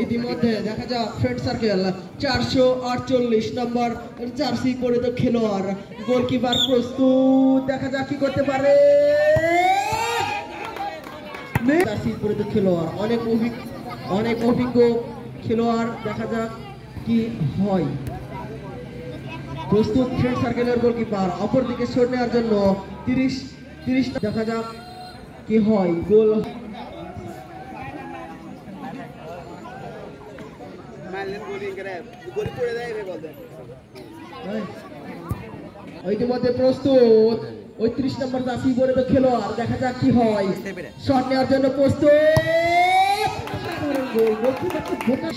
ইতিমধ্যে দেখা যাক ফ্রেন্ড সার্কেল 448 নম্বর জার্সি পরিহিত খেলোয়াড় গোলকিপার প্রস্তুত দেখা যাক কি করতে পারে জার্সি পরিহিত খেলোয়াড় অনেক অভিজ্ঞ খেলোয়াড় দেখা যাক কি হয় প্রস্তুত ফ্রেন্ড সার্কেলের গোলকিপার অপরদিকে শট নেওয়ার জন্য 30 দেখা যাক কি হয় গোল ইতিমধ্যে প্রস্তুত ৩৫ নম্বর জার্সি পরিহিত খেলোয়াড় দেখা যাক কি হয় শট নেওয়ার জন্য প্রস্তুত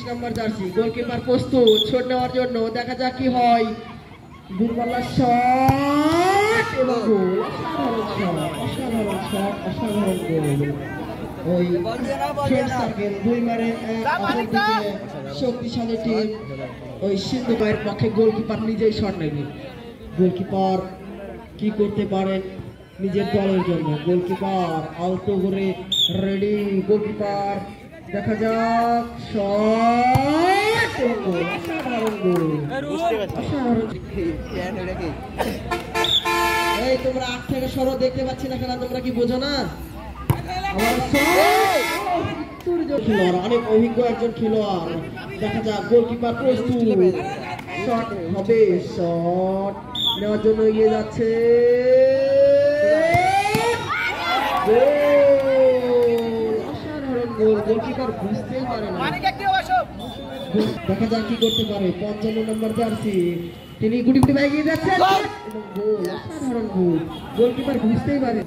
নম্বর জার্সি গোলকিপার প্রস্তুত শট নেওয়ার জন্য দেখা যাক কি হয় দূরপাল্লার শট এবং গোল অসাধারণ শট অসাধারণ গোল ওই ফ্রেন্ড সার্কেল গুলমারের অপরদিকে শক্তিশালী টিম ওই সিন্ধুকায়ের পক্ষে গোলকিপার নিজেই শট নেবে গোলকিপার কি করতে পারেন নিজের দলের জন্য গোলকিপার আলতো করে রেডি গোলকিপার দেখা যাক শট গোল অসাধারণ গোল এই তোমরা আগ থেকে সরো দেখতে পাচ্ছি না কেন তোমরা কি বোঝো না অনেক অভিজ্ঞ একজন খেলোয়াড় দেখা যাক গোলকিপার প্রস্তুত শট হবে শট নেওয়ার জন্য এগিয়ে যাচ্ছে অসাধারণ গোল গোলকিপার বুঝতেই পারে না দেখা যাক কি করতে পারে 55 নম্বর জার্সি তিনি গুটি গুটি এগিয়ে যাচ্ছেন এবং গোল অসাধারণ গোল গোলকিপার বুঝতেই পারে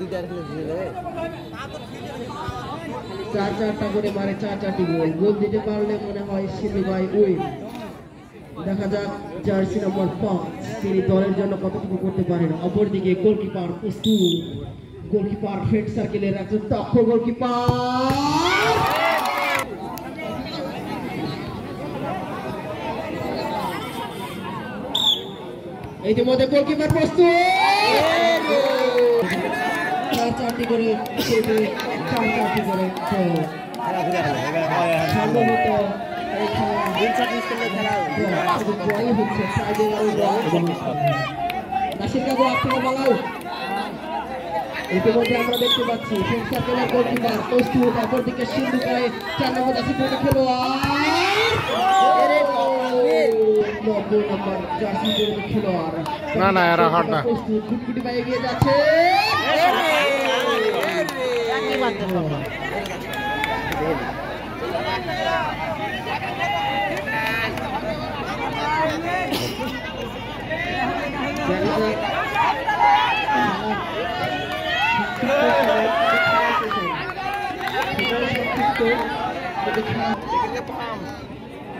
চারটা করে মারে চারটি গোল দিতে পারলে মনে হয় সিন্ধু ভাই উইন দেখা যাক জার্সি নম্বর 5 তিনি দলের জন্য কতটুকু করতে পারেন অপরদিকে গোলকিপার প্রস্তুত গোলকিপার ফ্রেন্ড সার্কেলের একজন দক্ষ গোলকিপার ইতিমধ্যে গোলকিপার প্রস্তুত চারটি করে চারটি করে সম্ভবত ইতিমধ্যে আমরা দেখতে পাচ্ছি ফ্রেন্ড সার্কেলের গোলকিপার প্রস্তুত অপরদিকে সিন্ধুকায় 4 নম্বর জার্সি পরিহিত খেলোয়াড় 90 নম্বর জার্সি পরিহিত খেলোয়াড় না এরা হাট না প্রস্তুত গুটি পায়ে এগিয়ে যাচ্ছে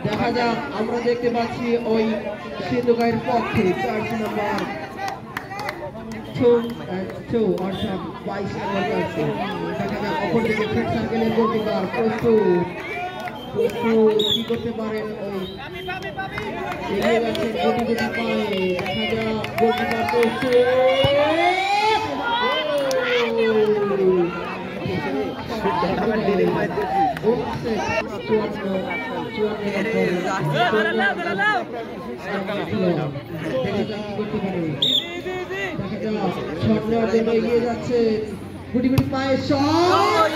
দেখা যাক আমরা দেখতে পাচ্ছি ওই সিন্ধুকায়ের পক্ষে জার্সি নাম্বার 2 অর্থাৎ 22 নম্বর জার্সি দেখা যাক অপরদিকে ফ্রেন্ড সার্কেলের গোলকিপার প্রস্তুত কি করতে পারেন ওই এগিয়ে যাচ্ছেন গুটি গুটি পায়ে দেখা যাক গোলকিপার প্রস্তুত এগিয়ে যাচ্ছে গুটি গুটি পায়ে শট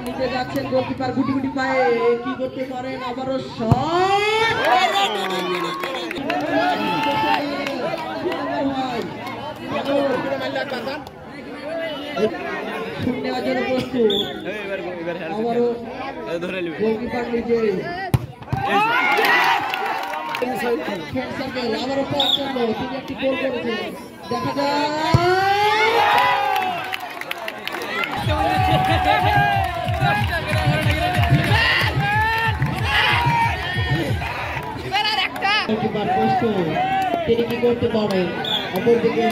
নিতে যাচ্ছেন গোলকিপার গুটি গুটি পায়ে কি করতে পারেন আবারও শট নেওয়ার জন্য প্রস্তুত আবারও গোলকিপার নিজে আবারও 55 তিনি একটি গোল করেছেন দেখা যায় তিনি কি করতে পারেন অপরদিকে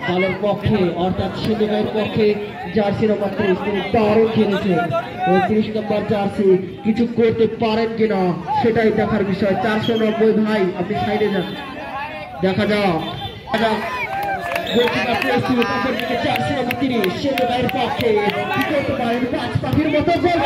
দলের পক্ষে অর্থাৎ সিন্ধুগাঁয়ের পক্ষে জার্সি নম্বর 30 তিনি দারুণ খেলেছেন। 30 নম্বর জার্সি কিছু করতে পারেন কিনা সেটাই দেখার বিষয়। 490 ভাই আপনি সাইডে যান, দেখা যাক জার্সি নম্বর 30 সিন্ধুগাঁয়ের পক্ষে কি করতে পারেন পাঁচ পাখির মতো গোল।